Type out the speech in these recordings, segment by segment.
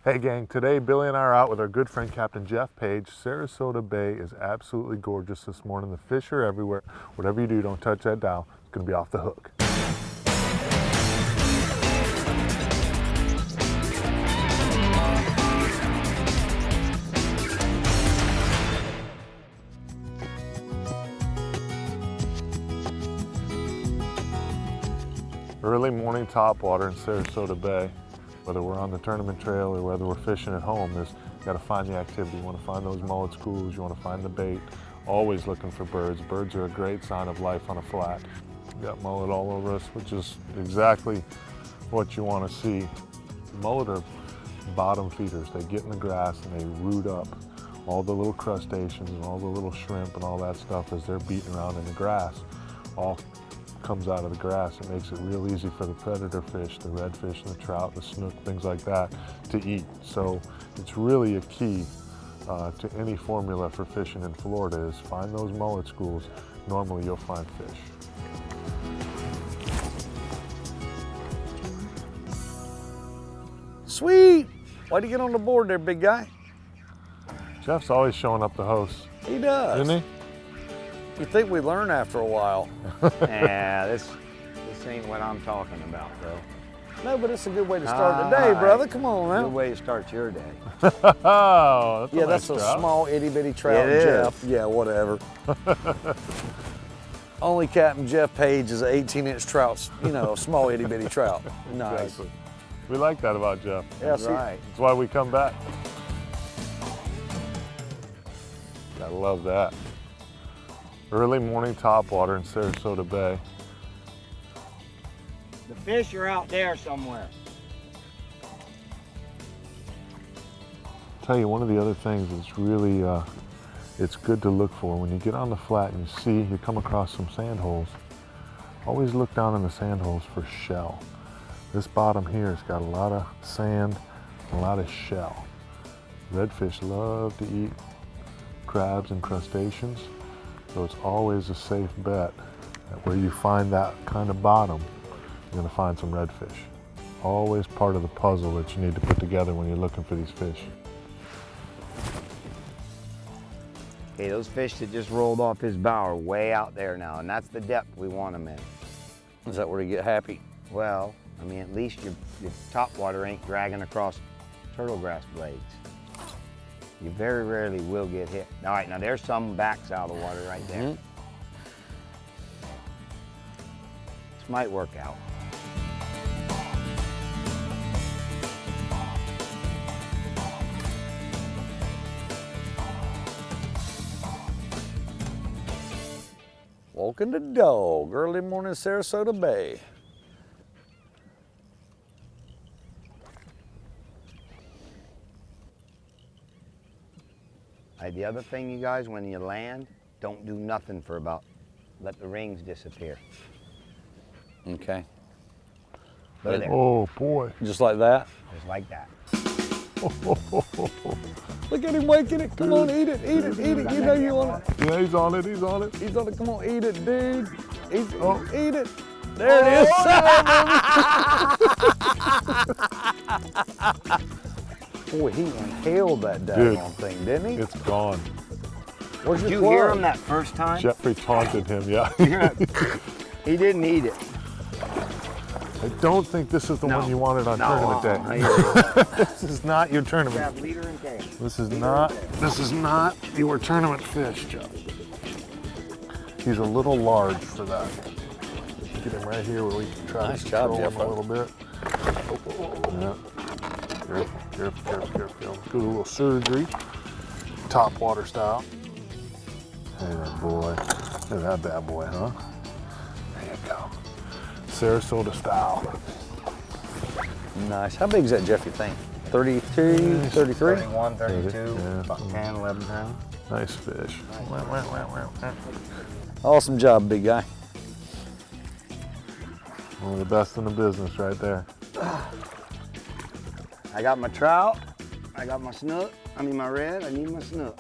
Hey gang, today Billy and I are out with our good friend Captain Geoff Page. Sarasota Bay is absolutely gorgeous this morning. The fish are everywhere. Whatever you do, don't touch that dial. It's gonna be off the hook. Early morning topwater in Sarasota Bay. Whether we're on the tournament trail or whether we're fishing at home, you got to find the activity. You want to find those mullet schools, you want to find the bait. Always looking for birds. Birds are a great sign of life on a flat. We got mullet all over us, which is exactly what you want to see. Mullet are bottom feeders. They get in the grass and they root up all the little crustaceans and all the little shrimp and all that stuff as they're beating around in the grass. All comes out of the grass. It makes it real easy for the predator fish, the redfish and the trout, the snook, things like that, to eat. So it's really a key to any formula for fishing in Florida is find those mullet schools. Normally you'll find fish. Sweet! Why'd you get on the board there, big guy? Geoff's always showing up the host. He does. Isn't he? You think we learn after a while. Yeah, this ain't what I'm talking about, bro. No, but it's a good way to start the day, brother. Come on, man. Good way to start your day. Oh, that's yeah, a that's nice a trout. small itty bitty trout, It Geoff. Yeah, whatever. Only Captain Geoff Page is an 18-inch trout, you know, a small itty bitty trout. Nice. Exactly. We like that about Geoff. Yeah, That's see, right. That's why we come back. I love that. Early morning topwater in Sarasota Bay. The fish are out there somewhere. Tell you, one of the other things that's really, it's good to look for when you get on the flat and you come across some sand holes, always look down in the sand holes for shell. This bottom here has got a lot of sand, a lot of shell. Redfish love to eat crabs and crustaceans, so it's always a safe bet that where you find that kind of bottom, you're gonna find some redfish. Always part of the puzzle that you need to put together when you're looking for these fish. Okay, those fish that just rolled off his bow are way out there now, and that's the depth we want them in. Is that where you get happy? Well, I mean, at least your topwater ain't dragging across turtle grass blades. You very rarely will get hit. All right, now there's some backs out of the water right there. Mm-hmm. This might work out. Walking the dog, early morning Sarasota Bay. The other thing, you guys, when you land, don't do nothing for let the rings disappear. Okay. Look at there. Oh boy. Just like that? Just like that. Look at him waking it. Come on, eat it, eat it, eat it. You know you want it. Yeah, he's on it, he's on it. He's on it. Come on, eat it, dude. Eat it. Oh. Eat it. There it is. Boy, he inhaled that daggone thing, didn't he? It's gone. Where's Did your you hear plug? him that first time? Jeffrey taunted him, yeah. He didn't eat it. I don't think this is the one you wanted on tournament day. This is not your tournament. Grab leader and tail. This is not your tournament fish, Jeff. He's a little large for that. Get him right here where we can try Nice to job, control Jeff. him a little bit. Yeah. Careful. Do a little surgery. Topwater style. There, boy. Look at that bad boy, huh? There you go. Sarasota style. Nice. How big is that, Jeff, you think? 32, 33? 31, 32, Yeah. about 10, 11 pounds. Nice fish. Awesome job, big guy. One of the best in the business right there. I got my trout, I got my snook, my red, I need my snook.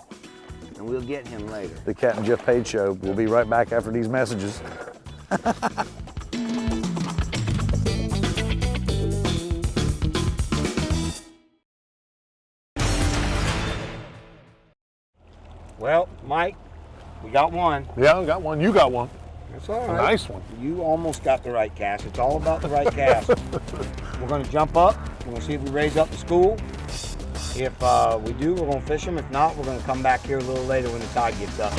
And we'll get him later. The Captain Geoff Page Show. We'll be right back after these messages. Well, Mike, we got one. Yeah, I got one. You got one. That's all A right. nice one. You almost got the right cast. It's all about the right cast. We're going to jump up. We're going to see if we raise up the school. If we do, we're going to fish them. If not, we're going to come back here a little later when the tide gets up.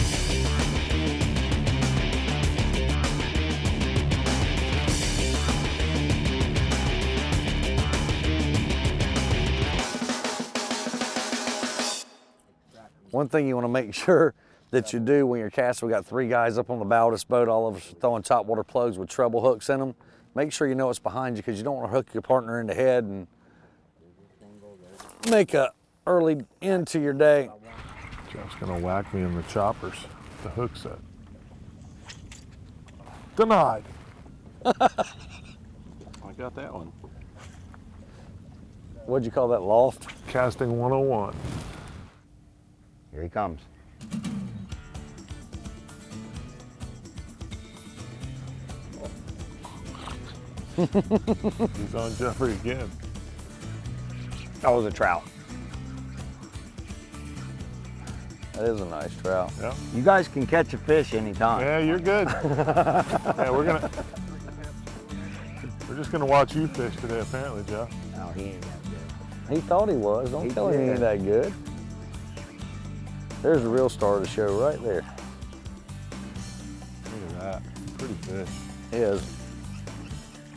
One thing you want to make sure that you do when you're casting, we got 3 guys up on the bow of this boat, all of us are throwing topwater plugs with treble hooks in them. Make sure you know what's behind you because you don't want to hook your partner in the head and make a early end to your day. Jeff's gonna whack me in the choppers, the hook set. Denied. I got that one. What'd you call that, loft? Casting 101. Here he comes. He's on Jeffrey again. That was a trout. That is a nice trout. Yeah. You guys can catch a fish anytime. Yeah, you're good. Yeah, we're just gonna watch you fish today, apparently, Jeff. No, he ain't that good. He thought he was. Don't He tell him he ain't did. that good. There's the real star of the show right there. Look at that. Pretty fish. He is.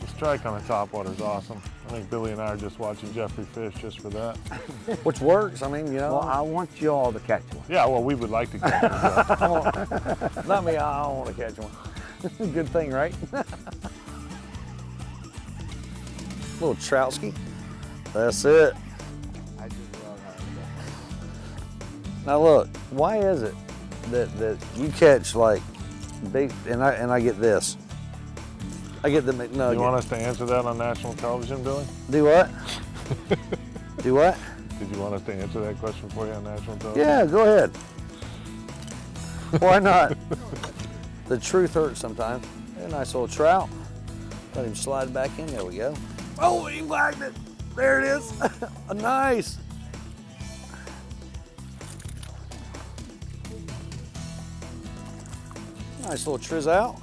The strike on a topwater is awesome. I think Billy and I are just watching Jeffrey fish just for that. Which works. I mean, you know. Well, I want you all to catch one. Yeah, well, we would like to catch it, Jeff. Not me, I don't want to catch one. Good thing, right? Little troutski. That's it. Now look, why is it that you catch like big, and I get this. I get the McNugget. You want us to answer that on national television, Billy? Do what? Do what? Did you want us to answer that question for you on national television? Yeah, go ahead. Why not? The truth hurts sometimes. A nice little trout. Let him slide back in. There we go. Oh, he whacked it. There it is. Nice. Nice little triz out.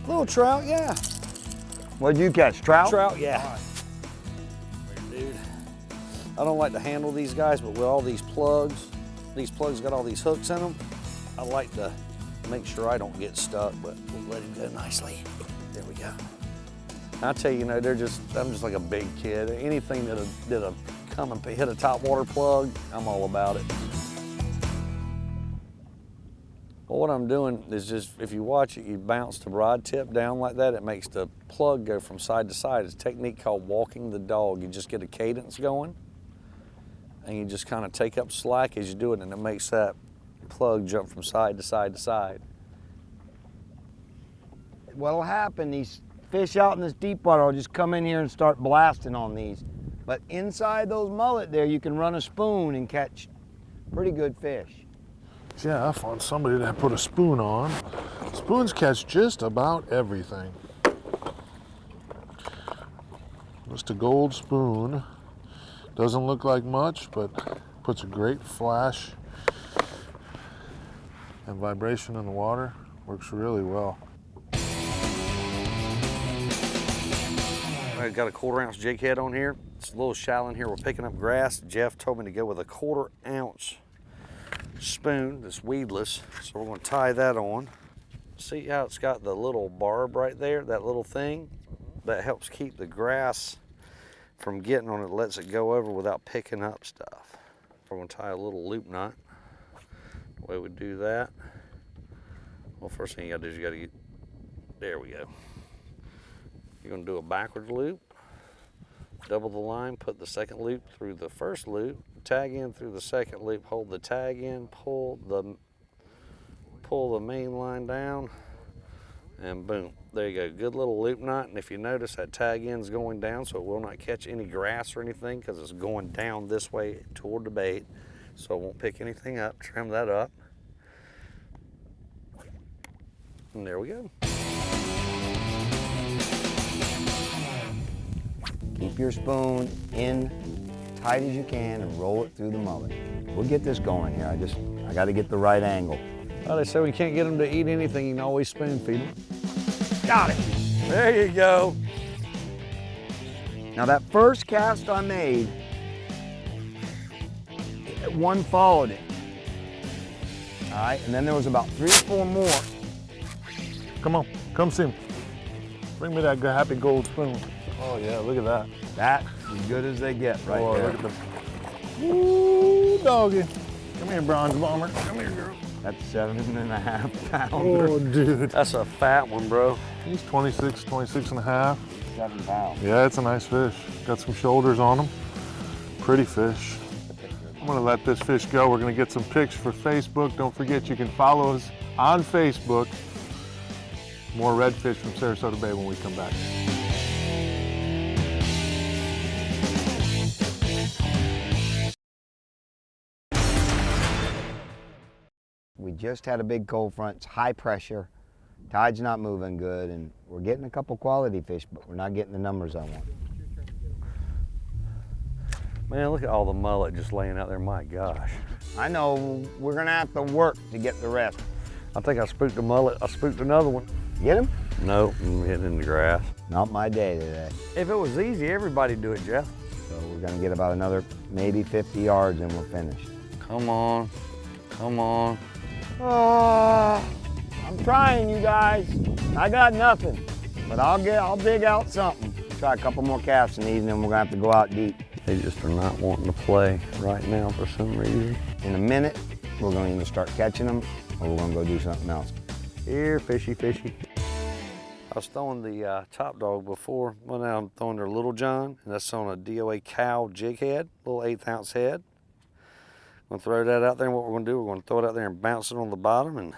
Little trout, yeah. What'd you catch? Trout? Trout, yeah. Dude, I don't like to handle these guys, but with all these plugs got all these hooks in them. I like to make sure I don't get stuck, but we'll let it go nicely. There we go. I tell you, I'm just like a big kid. Anything that'll come and hit a topwater plug, I'm all about it. Well, what I'm doing is just, if you watch it, you bounce the rod tip down like that, it makes the plug go from side to side. It's a technique called walking the dog. You just get a cadence going, and you just kind of take up slack as you do it, and it makes that plug jump from side to side to side. What'll happen, these fish out in this deep water will just come in here and start blasting on these. But inside those mullet there, you can run a spoon and catch pretty good fish. Jeff on somebody that put a spoon on. Spoons catch just about everything. Just a gold spoon. Doesn't look like much, but puts a great flash and vibration in the water. Works really well. I've got a 1/4 ounce jig head on here. It's a little shallow in here. We're picking up grass. Jeff told me to go with a 1/4 ounce spoon that's weedless. So we're going to tie that on. See how it's got the little barb right there, that little thing? That helps keep the grass from getting on it, lets it go over without picking up stuff. We're going to tie a little loop knot. The way we do that, well, first thing you got to do is you got to get, there we go. You're going to do a backwards loop, double the line, put the second loop through the first loop, tag in through the second loop, hold the tag in, pull the main line down, and boom, there you go. Good little loop knot. And if you notice, that tag end's going down, so it will not catch any grass or anything because it's going down this way toward the bait, so it won't pick anything up. Trim that up, and there we go. Keep your spoon in tight as you can and roll it through the mullet. We'll get this going here. I got to get the right angle. Well, they say when you can't get them to eat anything, you can always spoon feed them. Got it. There you go. Now that first cast I made, one followed it. All right, and then there was about 3 or 4 more. Come on, come see me. Bring me that happy gold spoon. Oh yeah, look at that. That's as good as they get right Oh, there. look at the, ooh, doggy. Come here, bronze bomber. Come here, girl. That's 7.5 pounds. Oh, dude. That's a fat one, bro. He's 26 and a half. 7 pounds. Yeah, it's a nice fish. Got some shoulders on him. Pretty fish. I'm gonna let this fish go. We're gonna get some pics for Facebook. Don't forget you can follow us on Facebook. More redfish from Sarasota Bay when we come back. We just had a big cold front. It's high pressure. Tide's not moving good, and we're getting a couple quality fish, but we're not getting the numbers I want. Man, look at all the mullet just laying out there. My gosh. I know we're gonna have to work to get the rest. I think I spooked a mullet. I spooked another one. Get him? Nope, I'm hitting in the grass. Not my day today. If it was easy, everybody'd do it, Jeff. So we're gonna get about another maybe 50 yards and we're finished. Come on, come on. I'm trying, you guys. I got nothing, but I'll dig out something. Try a couple more casts in these, and then we're gonna have to go out deep. They just are not wanting to play right now for some reason. In a minute, we're gonna either start catching them or we're gonna go do something else. Here, fishy, fishy. I was throwing the top dog before. Well, now I'm throwing their Little John, and that's on a DOA cow jig head, little 1/8 ounce head. I'm gonna throw that out there, and what we're gonna do, we're gonna throw it out there and bounce it on the bottom and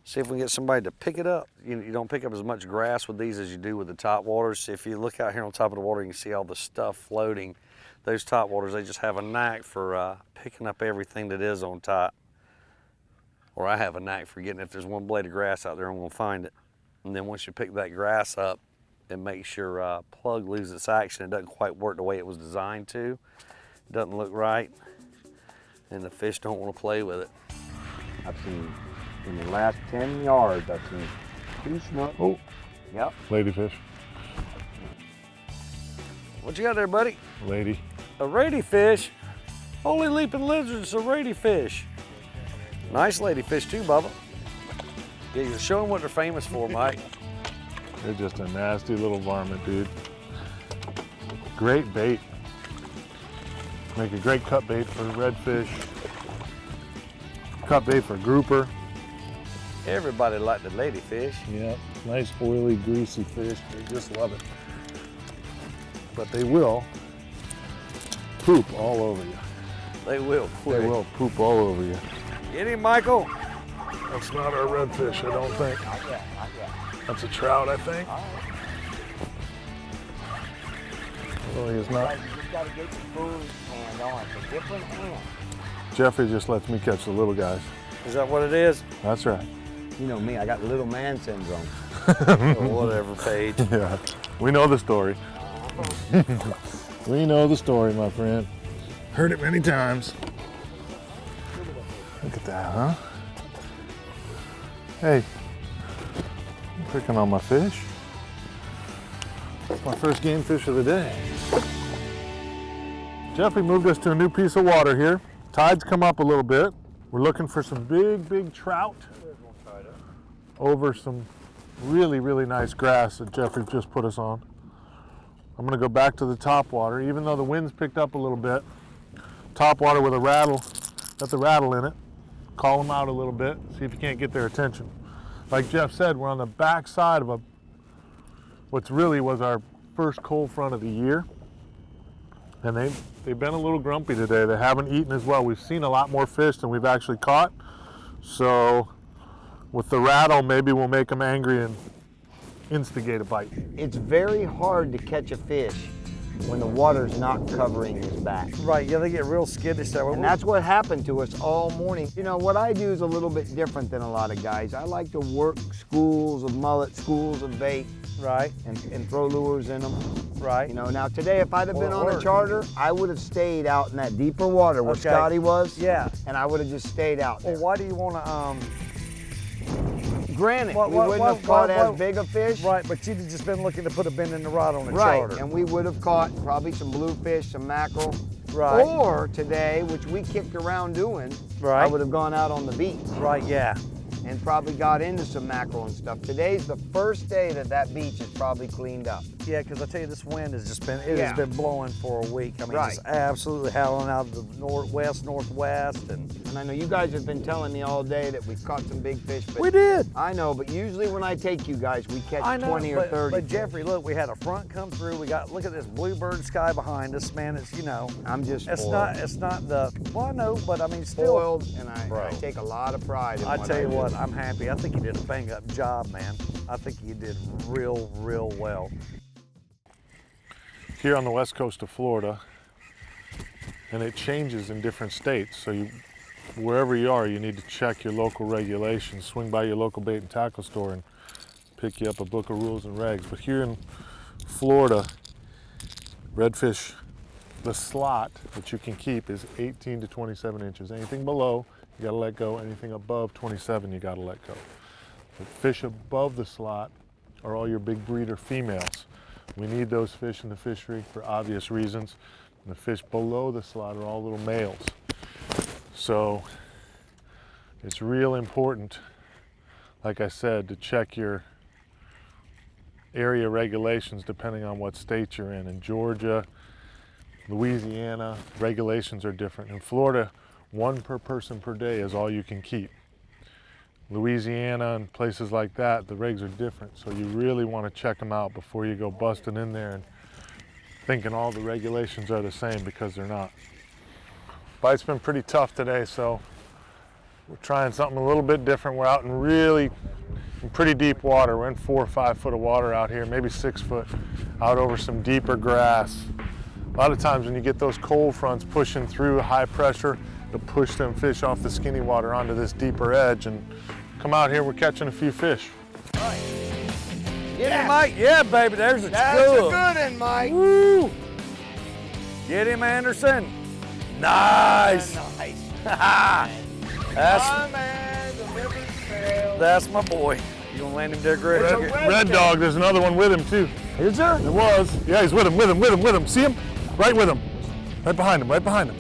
see if we can get somebody to pick it up. You don't pick up as much grass with these as you do with the top waters. If you look out here on top of the water, you can see all the stuff floating. Those top waters, they just have a knack for picking up everything that is on top. Or I have a knack for getting, if there's one blade of grass out there, I'm gonna find it. And then once you pick that grass up, it makes your plug lose its action. It doesn't quite work the way it was designed to. It doesn't look right, and the fish don't want to play with it. I've seen, in the last 10 yards, I've seen 2 snook. Oh, Yep. ladyfish. What you got there, buddy? Lady. A ladyfish. Holy leaping lizards, a ladyfish. Nice ladyfish too, Bubba. Yeah, you show them what they're famous for, Mike. They're just a nasty little varmint, dude. Great bait. Make a great cut bait for redfish. Cut bait for grouper. Everybody liked the ladyfish. Yeah, nice oily, greasy fish. They just love it. But they will poop all over you. They will quick. They will poop all over you. Get him, Michael. That's not our redfish, I don't think. Not yet, not yet. That's a trout, I think. All right. No, he is not. You just gotta get your spoon hand on. It's a different hand. Jeffrey just lets me catch the little guys. Is that what it is? That's right. You know me, I got little man syndrome. Or whatever, Paige. Yeah, we know the story. We know the story, my friend. Heard it many times. Look at that, huh? Hey, I'm picking on my fish. It's my first game fish of the day. Jeffrey moved us to a new piece of water here. Tide's come up a little bit. We're looking for some big trout over some really nice grass that Jeffrey just put us on. I'm gonna go back to the top water, even though the wind's picked up a little bit. Top water with a rattle, got the rattle in it. Call them out a little bit, see if you can't get their attention. Like Jeff said, we're on the back side of what's really was our first cold front of the year. And they've been a little grumpy today. They haven't eaten as well. We've seen a lot more fish than we've actually caught. So with the rattle, maybe we'll make them angry and instigate a bite. It's very hard to catch a fish when the water's not covering his back. Right, yeah, they get real skittish that way. And that's what happened to us all morning. You know, what I do is a little bit different than a lot of guys. I like to work schools of mullet, schools of bait, Right. and throw lures in them. Right. You know, now today, if I'd have been Well, it on a worked. charter, I would have stayed out in that deeper water where Okay. Scotty was. Yeah. And I would have just stayed out there. Well, why do you want to, Granted, What- we what- wouldn't what- have caught what- as big a fish. right, but you'd have just been looking to put a bend in the rod on a Right, charter. and we would have caught probably some bluefish, some mackerel. Right. Or today, which we kicked around doing, Right. I would have gone out on the beach Right, yeah. and probably got into some mackerel and stuff. Today's the first day that that beach is probably cleaned up. Yeah, because I tell you, this wind has just been, it Yeah. has been blowing for a week. I mean, Right. just absolutely howling out of the northwest, northwest, and And I know you guys have been telling me all day that we've caught some big fish. But we did. I know, but usually when I take you guys, we catch I know, 20 or but, 30. but Jeffrey, look, we had a front come through. We got, look at this bluebird sky behind us, man. It's, you know, I'm just it's spoiled. not the, well, I know, but I mean, still. Spoiled, and I Bro. take a lot of pride in I what tell you do. what, I'm happy. I think you did a bang up job, man. I think you did real, real well. Here on the west coast of Florida, and it changes in different states. So you, wherever you are, you need to check your local regulations. Swing by your local bait and tackle store and pick you up a book of rules and regs. But here in Florida, redfish, the slot that you can keep is 18 to 27 inches. Anything below, you gotta let go. Anything above 27, you gotta let go. The fish above the slot are all your big breeder females. We need those fish in the fishery for obvious reasons. And the fish below the slot are all little males. So it's real important, like I said, to check your area regulations depending on what state you're in. In Georgia, Louisiana, regulations are different. In Florida, 1 per person per day is all you can keep. Louisiana and places like that, the regs are different. So you really want to check them out before you go busting in there and thinking all the regulations are the same, because they're not. Bite's been pretty tough today, so we're trying something a little bit different. We're out in pretty deep water. We're in 4 or 5 foot of water out here, maybe 6 foot, out over some deeper grass. A lot of times when you get those cold fronts pushing through high pressure, it'll push them fish off the skinny water onto this deeper edge, and come out here, we're catching a few fish. Get him, Mike. Yeah, baby, there's a That's good. a good one, Mike. Woo! Get him, Anderson. Nice. Nice. That's, man, the river's failed. that's my boy. You gonna land him there, Greg? It's a Red dog, there's another one with him too. Is there? It was. Yeah, he's with him. See him? Right with him. Right behind him.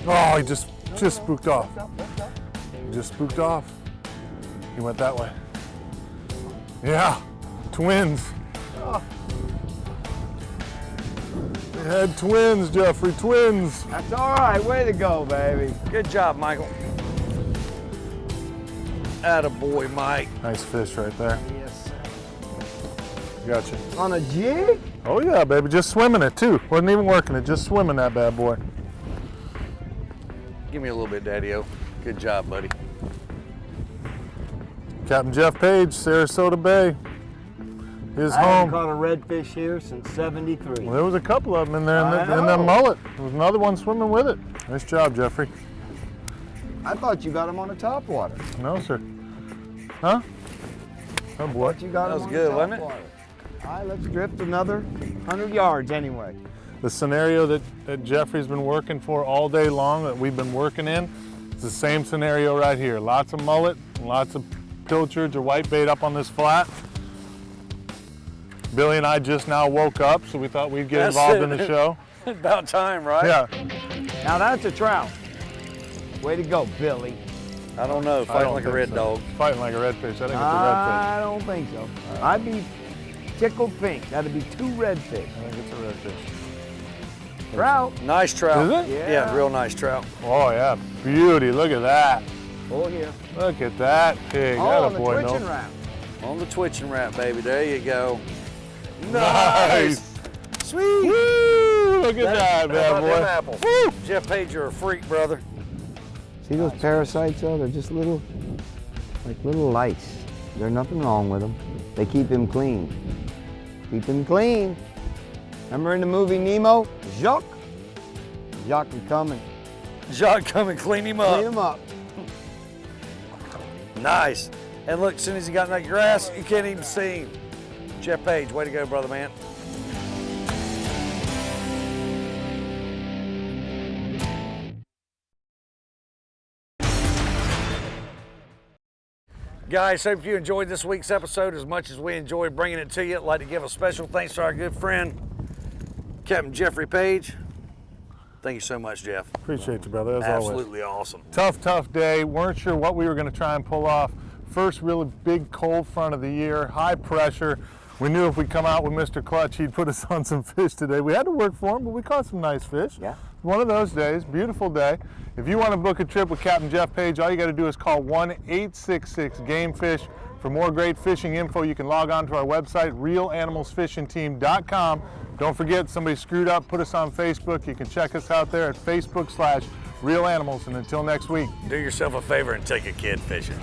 Oh, he just spooked off. He just spooked off. He went that way. Yeah, twins. They had twins, Jeffrey, twins. That's all right. Way to go, baby. Good job, Michael. Attaboy, Mike. Nice fish right there. Yes, sir. Gotcha. On a jig? Oh yeah, baby, just swimming it too. Wasn't even working it, just swimming that bad boy. Give me a little bit, Daddy-O. Good job, buddy. Captain Geoff Page, Sarasota Bay. His I haven't home. caught a redfish here since '73. Well, there was a couple of them in there in I the know. mullet. There was another one swimming with it. Nice job, Jeffrey. I thought you got him on a topwater. No, sir. Huh? Oh boy. Thought you got That him was on good, a wasn't it? topwater. All right, let's drift another 100 yards anyway. The scenario that Jeffrey's been working for all day long, that we've been working in, it's the same scenario right here. Lots of mullet, lots of pilchards or whitebait up on this flat. Billy and I just now woke up, so we thought we'd get That's involved it. in the show. About time, right? Yeah. Now that's a trout. Way to go, Billy. I don't know. I Fighting don't like a think red so. dog. Fighting like a redfish. I think it's a I don't think so. I'd be tickled pink. That'd be 2 redfish. redfish. I think it's a redfish. Trout. Nice trout. Is it? Yeah. real nice trout. Oh yeah, beauty. Look at that. Oh, here. Look at that pig. Oh, That on a the boy, twitching no. round. On the twitching rat, baby. There you go. Nice. Sweet. Woo! Look at that, How bad about them boy. apples? Geoff Page, you're a freak, brother. See those parasites though? They're just little, like little lice. There's nothing wrong with them. They keep him clean. Keep him clean. Remember in the movie Nemo? Jacques? Jacques would come and Jacques, come and clean him up. clean him up. Nice. And look, as soon as he got in that grass, you can't even see him. Geoff Page, way to go, brother man. Guys, hope you enjoyed this week's episode as much as we enjoyed bringing it to you. I'd like to give a special thanks to our good friend, Captain Geoffrey Page. Thank you so much, Geoff. Appreciate you, brother, as always. Absolutely awesome. Tough day. Weren't sure what we were going to try and pull off. First really big cold front of the year, high pressure. We knew if we come out with Mr. Clutch, he'd put us on some fish today. We had to work for him, but we caught some nice fish. Yeah. One of those days, beautiful day. If you want to book a trip with Captain Geoff Page, all you got to do is call 1-866-GAME-FISH. For more great fishing info, you can log on to our website, realanimalsfishingteam.com. Don't forget, somebody screwed up, put us on Facebook. You can check us out there at Facebook/RealAnimals. And until next week. Do yourself a favor and take a kid fishing.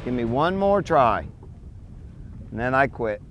Give me one more try, and then I quit.